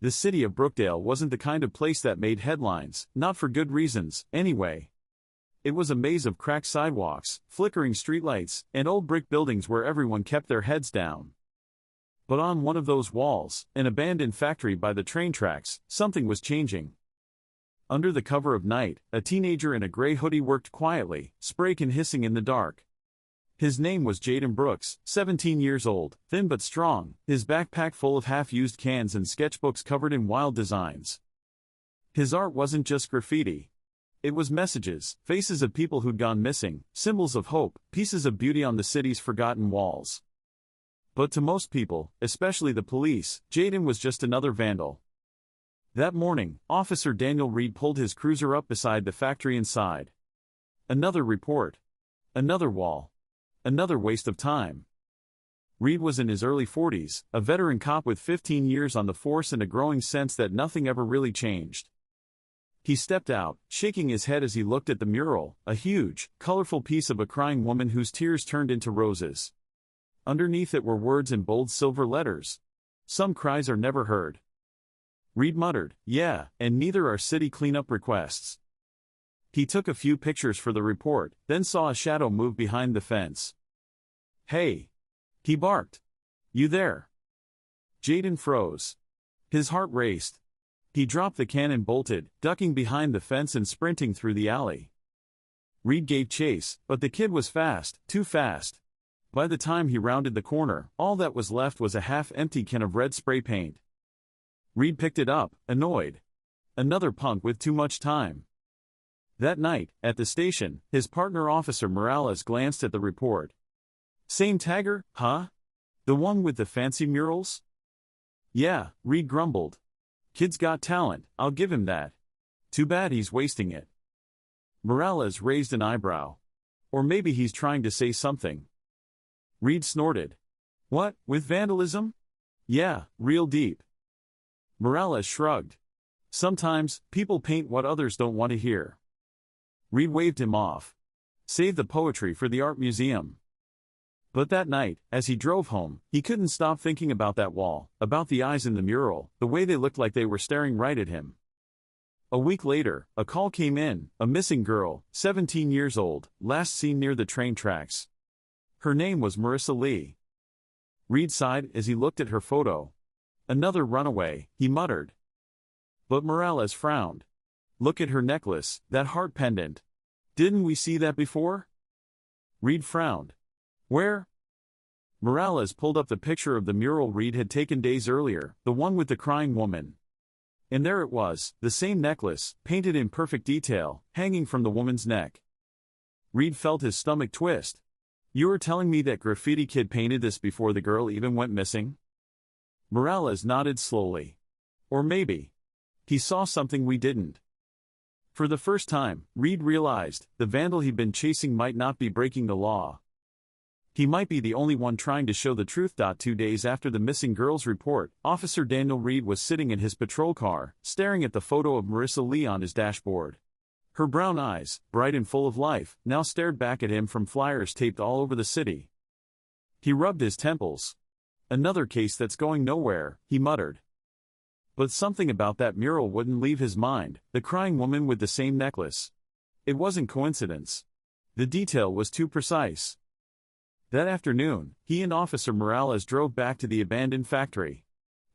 The city of Brookdale wasn't the kind of place that made headlines, not for good reasons, anyway. It was a maze of cracked sidewalks, flickering streetlights, and old brick buildings where everyone kept their heads down. But on one of those walls, an abandoned factory by the train tracks, something was changing. Under the cover of night, a teenager in a gray hoodie worked quietly, spray can hissing in the dark. His name was Jaden Brooks, 17 years old, thin but strong, his backpack full of half-used cans and sketchbooks covered in wild designs. His art wasn't just graffiti. It was messages, faces of people who'd gone missing, symbols of hope, pieces of beauty on the city's forgotten walls. But to most people, especially the police, Jaden was just another vandal. That morning, Officer Daniel Reed pulled his cruiser up beside the factory inside. Another report. Another wall. Another waste of time. Reed was in his early 40s, a veteran cop with 15 years on the force and a growing sense that nothing ever really changed. He stepped out, shaking his head as he looked at the mural, a huge, colorful piece of a crying woman whose tears turned into roses. Underneath it were words in bold silver letters. Some cries are never heard. Reed muttered, "Yeah, and neither are city cleanup requests." He took a few pictures for the report, then saw a shadow move behind the fence. "Hey!" he barked. "You there?" Jaden froze. His heart raced. He dropped the can and bolted, ducking behind the fence and sprinting through the alley. Reed gave chase, but the kid was fast, too fast. By the time he rounded the corner, all that was left was a half-empty can of red spray paint. Reed picked it up, annoyed. Another punk with too much time. That night, at the station, his partner Officer Morales glanced at the report. "Same tagger, huh? The one with the fancy murals?" "Yeah," Reed grumbled. "Kid's got talent, I'll give him that. Too bad he's wasting it." Morales raised an eyebrow. "Or maybe he's trying to say something." Reed snorted. "What, with vandalism?" "Yeah, real deep." Morales shrugged. "Sometimes, people paint what others don't want to hear." Reed waved him off. "Save the poetry for the art museum." But that night, as he drove home, he couldn't stop thinking about that wall, about the eyes in the mural, the way they looked like they were staring right at him. A week later, a call came in, a missing girl, 17 years old, last seen near the train tracks. Her name was Marissa Lee. Reed sighed as he looked at her photo. "Another runaway," he muttered. But Morales frowned. "Look at her necklace, that heart pendant. Didn't we see that before?" Reed frowned. "Where?" Morales pulled up the picture of the mural Reed had taken days earlier, the one with the crying woman. And there it was, the same necklace, painted in perfect detail, hanging from the woman's neck. Reed felt his stomach twist. "You were telling me that Graffiti Kid painted this before the girl even went missing?" Morales nodded slowly. "Or maybe he saw something we didn't." For the first time, Reed realized, the vandal he'd been chasing might not be breaking the law. He might be the only one trying to show the truth. 2 days after the missing girl's report, Officer Daniel Reed was sitting in his patrol car, staring at the photo of Marissa Lee on his dashboard. Her brown eyes, bright and full of life, now stared back at him from flyers taped all over the city. He rubbed his temples. "Another case that's going nowhere," he muttered. But something about that mural wouldn't leave his mind, the crying woman with the same necklace. It wasn't coincidence. The detail was too precise. That afternoon, he and Officer Morales drove back to the abandoned factory.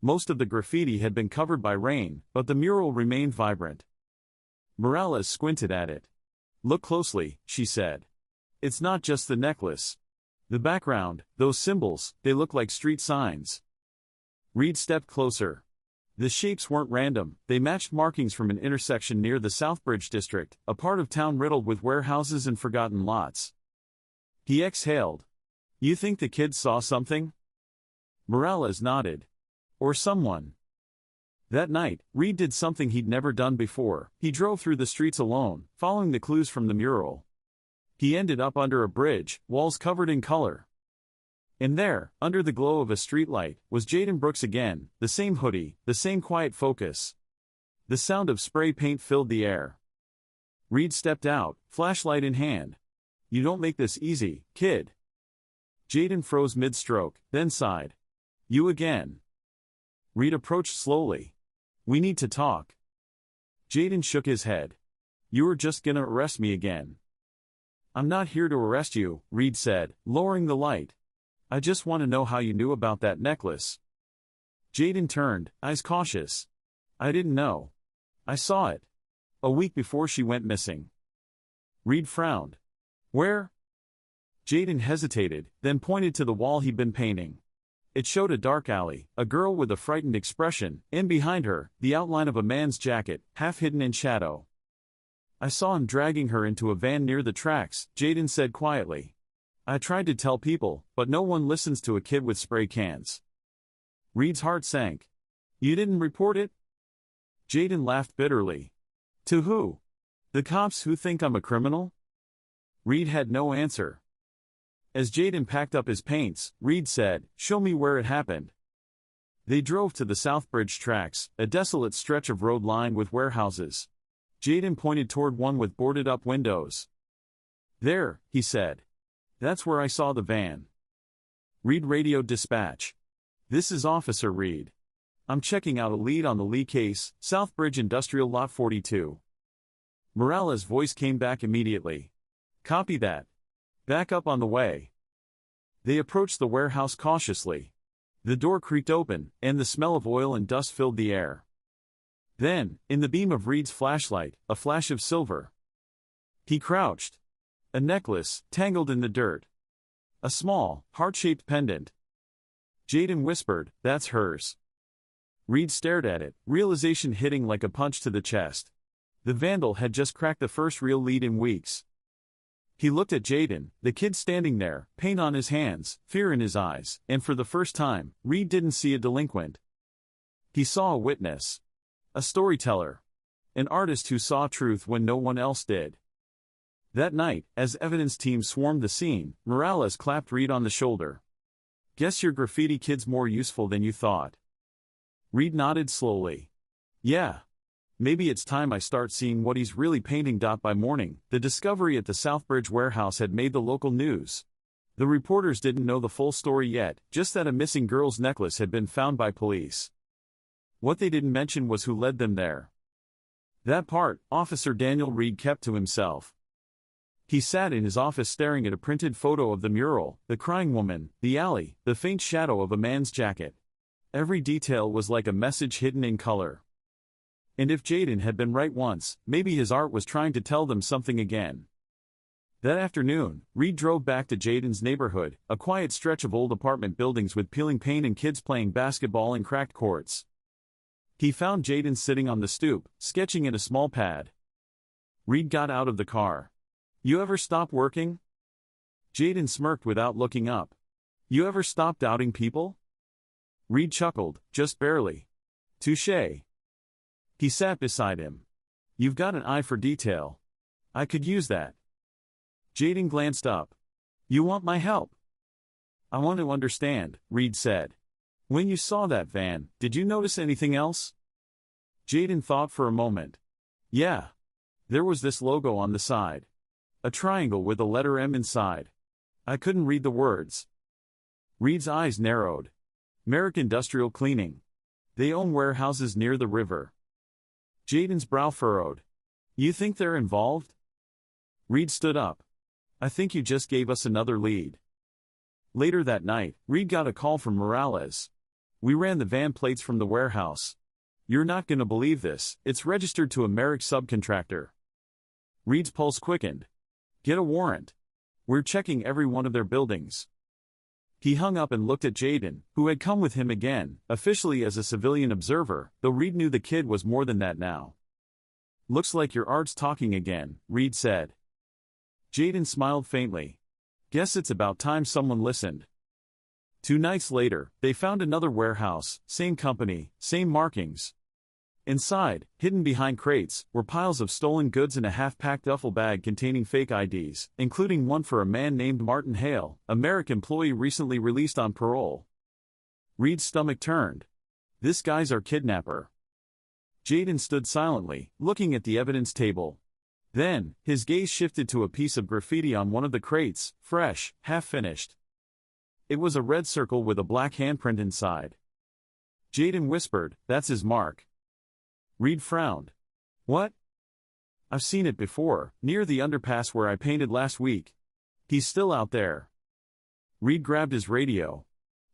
Most of the graffiti had been covered by rain, but the mural remained vibrant. Morales squinted at it. "Look closely," she said. "It's not just the necklace. The background, those symbols, they look like street signs." Reed stepped closer. The shapes weren't random, they matched markings from an intersection near the Southbridge district, a part of town riddled with warehouses and forgotten lots. He exhaled. "You think the kids saw something?" Morales nodded. "Or someone." That night, Reed did something he'd never done before. He drove through the streets alone, following the clues from the mural. He ended up under a bridge, walls covered in color. And there, under the glow of a streetlight, was Jaden Brooks again, the same hoodie, the same quiet focus. The sound of spray paint filled the air. Reed stepped out, flashlight in hand. "You don't make this easy, kid." Jaden froze mid-stroke, then sighed. "You again." Reed approached slowly. We need to talk. Jaden shook his head. You were just gonna arrest me again. I'm not here to arrest you, Reed said, lowering the light. I just want to know how you knew about that necklace. Jaden turned, eyes cautious. I didn't know. I saw it. A week before she went missing. Reed frowned. Where? Jaden hesitated, then pointed to the wall he'd been painting. It showed a dark alley, a girl with a frightened expression, and behind her, the outline of a man's jacket, half hidden in shadow. I saw him dragging her into a van near the tracks, Jaden said quietly. I tried to tell people, but no one listens to a kid with spray cans. Reed's heart sank. You didn't report it? Jaden laughed bitterly. To who? The cops who think I'm a criminal? Reed had no answer. As Jaden packed up his paints, Reed said, Show me where it happened. They drove to the Southbridge tracks, a desolate stretch of road lined with warehouses. Jaden pointed toward one with boarded-up windows. There, he said. That's where I saw the van. Reed radioed dispatch. This is Officer Reed. I'm checking out a lead on the Lee case, Southbridge Industrial Lot 42. Morales' voice came back immediately. Copy that. Back up on the way. They approached the warehouse cautiously. The door creaked open, and the smell of oil and dust filled the air. Then, in the beam of Reed's flashlight, a flash of silver. He crouched. A necklace, tangled in the dirt. A small, heart-shaped pendant. Jaden whispered, That's hers. Reed stared at it, realization hitting like a punch to the chest. The vandal had just cracked the first real lead in weeks. He looked at Jaden, the kid standing there, paint on his hands, fear in his eyes, and for the first time, Reed didn't see a delinquent. He saw a witness. A storyteller. An artist who saw truth when no one else did. That night, as evidence teams swarmed the scene, Morales clapped Reed on the shoulder. Guess your graffiti kid's more useful than you thought. Reed nodded slowly. Yeah. Maybe it's time I start seeing what he's really painting. By morning, the discovery at the Southbridge warehouse had made the local news. The reporters didn't know the full story yet, just that a missing girl's necklace had been found by police. What they didn't mention was who led them there. That part, Officer Daniel Reed kept to himself. He sat in his office staring at a printed photo of the mural, the crying woman, the alley, the faint shadow of a man's jacket. Every detail was like a message hidden in color. And if Jaden had been right once, maybe his art was trying to tell them something again. That afternoon, Reed drove back to Jaden's neighborhood, a quiet stretch of old apartment buildings with peeling paint and kids playing basketball in cracked courts. He found Jaden sitting on the stoop, sketching at a small pad. Reed got out of the car. You ever stop working? Jaden smirked without looking up. You ever stop doubting people? Reed chuckled, just barely. Touché. He sat beside him. You've got an eye for detail. I could use that. Jaden glanced up. You want my help? I want to understand, Reed said. When you saw that van, did you notice anything else? Jaden thought for a moment. Yeah. There was this logo on the side. A triangle with a letter M inside. I couldn't read the words. Reed's eyes narrowed. Merrick Industrial Cleaning. They own warehouses near the river. Jaden's brow furrowed. You think they're involved? Reed stood up. I think you just gave us another lead. Later that night, Reed got a call from Morales. We ran the van plates from the warehouse. You're not gonna believe this, it's registered to a Merrick subcontractor. Reed's pulse quickened. Get a warrant. We're checking every one of their buildings. He hung up and looked at Jaden, who had come with him again, officially as a civilian observer, though Reed knew the kid was more than that now. Looks like your art's talking again, Reed said. Jaden smiled faintly. Guess it's about time someone listened. 2 nights later, they found another warehouse, same company, same markings. Inside, hidden behind crates, were piles of stolen goods and a half-packed duffel bag containing fake IDs, including one for a man named Martin Hale, a Merrick employee recently released on parole. Reed's stomach turned. This guy's our kidnapper. Jaden stood silently, looking at the evidence table. Then, his gaze shifted to a piece of graffiti on one of the crates, fresh, half-finished. It was a red circle with a black handprint inside. Jaden whispered, That's his mark. Reed frowned. What? I've seen it before, near the underpass where I painted last week. He's still out there. Reed grabbed his radio.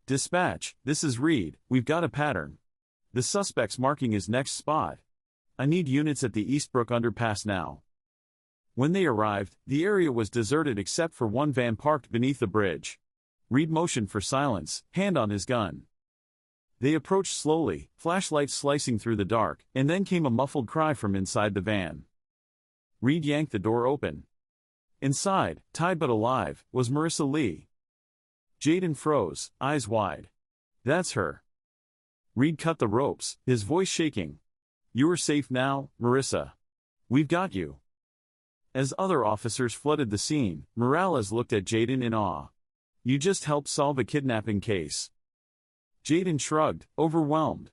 Dispatch, this is Reed, we've got a pattern. The suspect's marking his next spot. I need units at the Eastbrook underpass now. When they arrived, the area was deserted except for one van parked beneath the bridge. Reed motioned for silence, hand on his gun. They approached slowly, flashlights slicing through the dark, and then came a muffled cry from inside the van. Reed yanked the door open. Inside, tied but alive, was Marissa Lee. Jaden froze, eyes wide. That's her. Reed cut the ropes, his voice shaking. You are safe now, Marissa. We've got you. As other officers flooded the scene, Morales looked at Jaden in awe. You just helped solve a kidnapping case. Jaden shrugged, overwhelmed.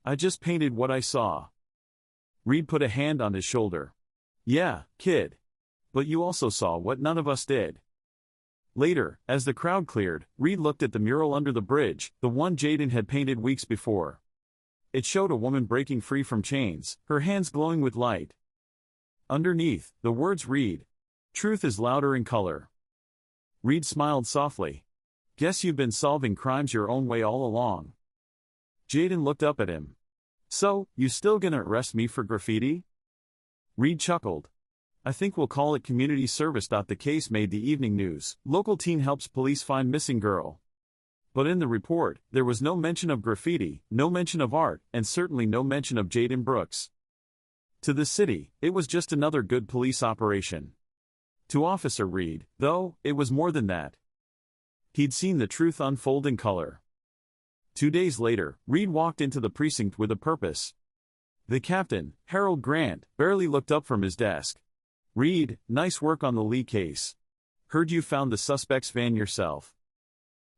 I just painted what I saw. Reed put a hand on his shoulder. Yeah, kid. But you also saw what none of us did. Later, as the crowd cleared, Reed looked at the mural under the bridge, the one Jaden had painted weeks before. It showed a woman breaking free from chains, her hands glowing with light. Underneath, the words read, "Truth is louder in color." Reed smiled softly. Guess you've been solving crimes your own way all along. Jaden looked up at him. So, you still gonna arrest me for graffiti? Reed chuckled. I think we'll call it community service. The case made the evening news. Local teen helps police find missing girl. But in the report, there was no mention of graffiti, no mention of art, and certainly no mention of Jaden Brooks. To the city, it was just another good police operation. To Officer Reed, though, it was more than that. He'd seen the truth unfold in color. 2 days later, Reed walked into the precinct with a purpose. The captain, Harold Grant, barely looked up from his desk. Reed, nice work on the Lee case. Heard you found the suspect's van yourself.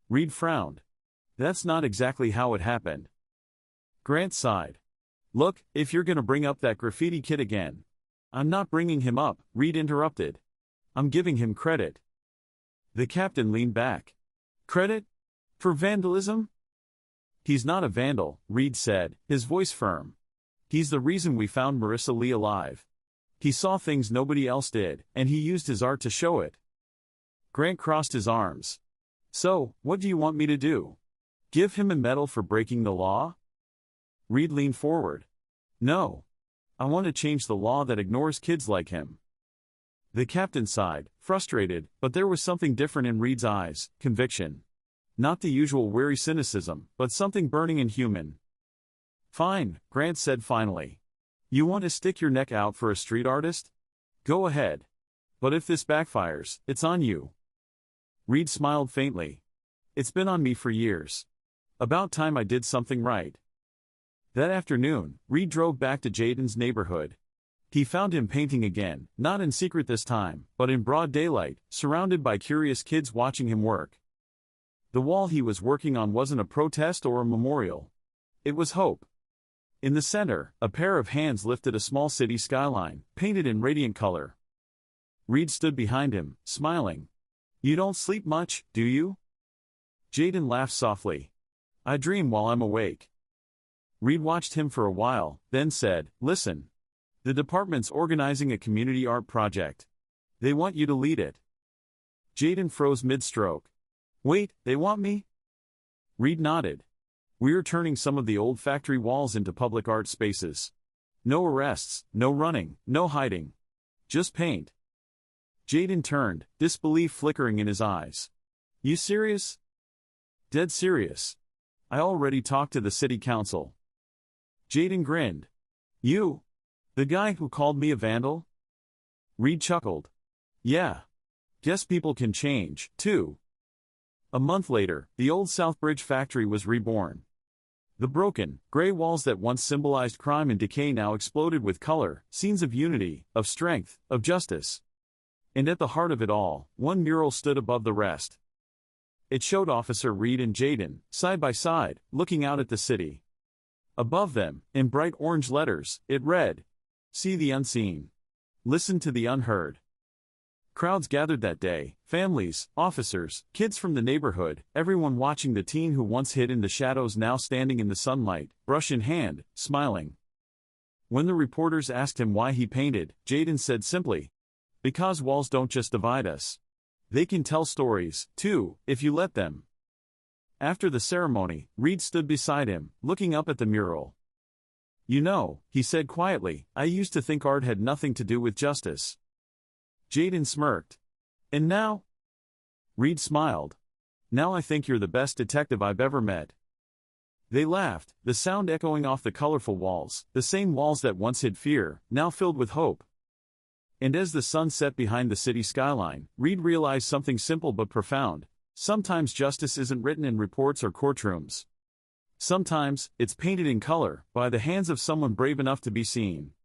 Reed frowned. That's not exactly how it happened. Grant sighed. Look, if you're gonna bring up that graffiti kid again. I'm not bringing him up, Reed interrupted. I'm giving him credit. The captain leaned back. Credit? For vandalism? He's not a vandal, Reed said, his voice firm. He's the reason we found Marissa Lee alive. He saw things nobody else did, and he used his art to show it. Grant crossed his arms. So, what do you want me to do? Give him a medal for breaking the law? Reed leaned forward. No. I want to change the law that ignores kids like him. The captain sighed, frustrated, but there was something different in Reed's eyes, conviction. Not the usual weary cynicism, but something burning and human. Fine, Grant said finally. You want to stick your neck out for a street artist? Go ahead. But if this backfires, it's on you. Reed smiled faintly. It's been on me for years. About time I did something right. That afternoon, Reed drove back to Jaden's neighborhood. He found him painting again, not in secret this time, but in broad daylight, surrounded by curious kids watching him work. The wall he was working on wasn't a protest or a memorial. It was hope. In the center, a pair of hands lifted a small city skyline, painted in radiant color. Reed stood behind him, smiling. You don't sleep much, do you? Jaden laughed softly. I dream while I'm awake. Reed watched him for a while, then said, Listen. The department's organizing a community art project. They want you to lead it. Jaden froze mid-stroke. Wait, they want me? Reed nodded. We're turning some of the old factory walls into public art spaces. No arrests, no running, no hiding. Just paint. Jaden turned, disbelief flickering in his eyes. You serious? Dead serious. I already talked to the city council. Jaden grinned. You? The guy who called me a vandal? Reed chuckled. Yeah. Guess people can change, too. A month later, the old Southbridge factory was reborn. The broken, gray walls that once symbolized crime and decay now exploded with color, scenes of unity, of strength, of justice. And at the heart of it all, one mural stood above the rest. It showed Officer Reed and Jaden, side by side, looking out at the city. Above them, in bright orange letters, it read, See the unseen. Listen to the unheard. Crowds gathered that day, families, officers, kids from the neighborhood, everyone watching the teen who once hid in the shadows now standing in the sunlight, brush in hand, smiling. When the reporters asked him why he painted, Jaden said simply, "Because walls don't just divide us. They can tell stories, too, if you let them." After the ceremony, Reed stood beside him, looking up at the mural. "You know," he said quietly, "I used to think art had nothing to do with justice." Jaden smirked. "And now?" Reed smiled. "Now I think you're the best detective I've ever met." They laughed, the sound echoing off the colorful walls, the same walls that once hid fear, now filled with hope. And as the sun set behind the city skyline, Reed realized something simple but profound. Sometimes justice isn't written in reports or courtrooms. Sometimes, it's painted in color, by the hands of someone brave enough to be seen.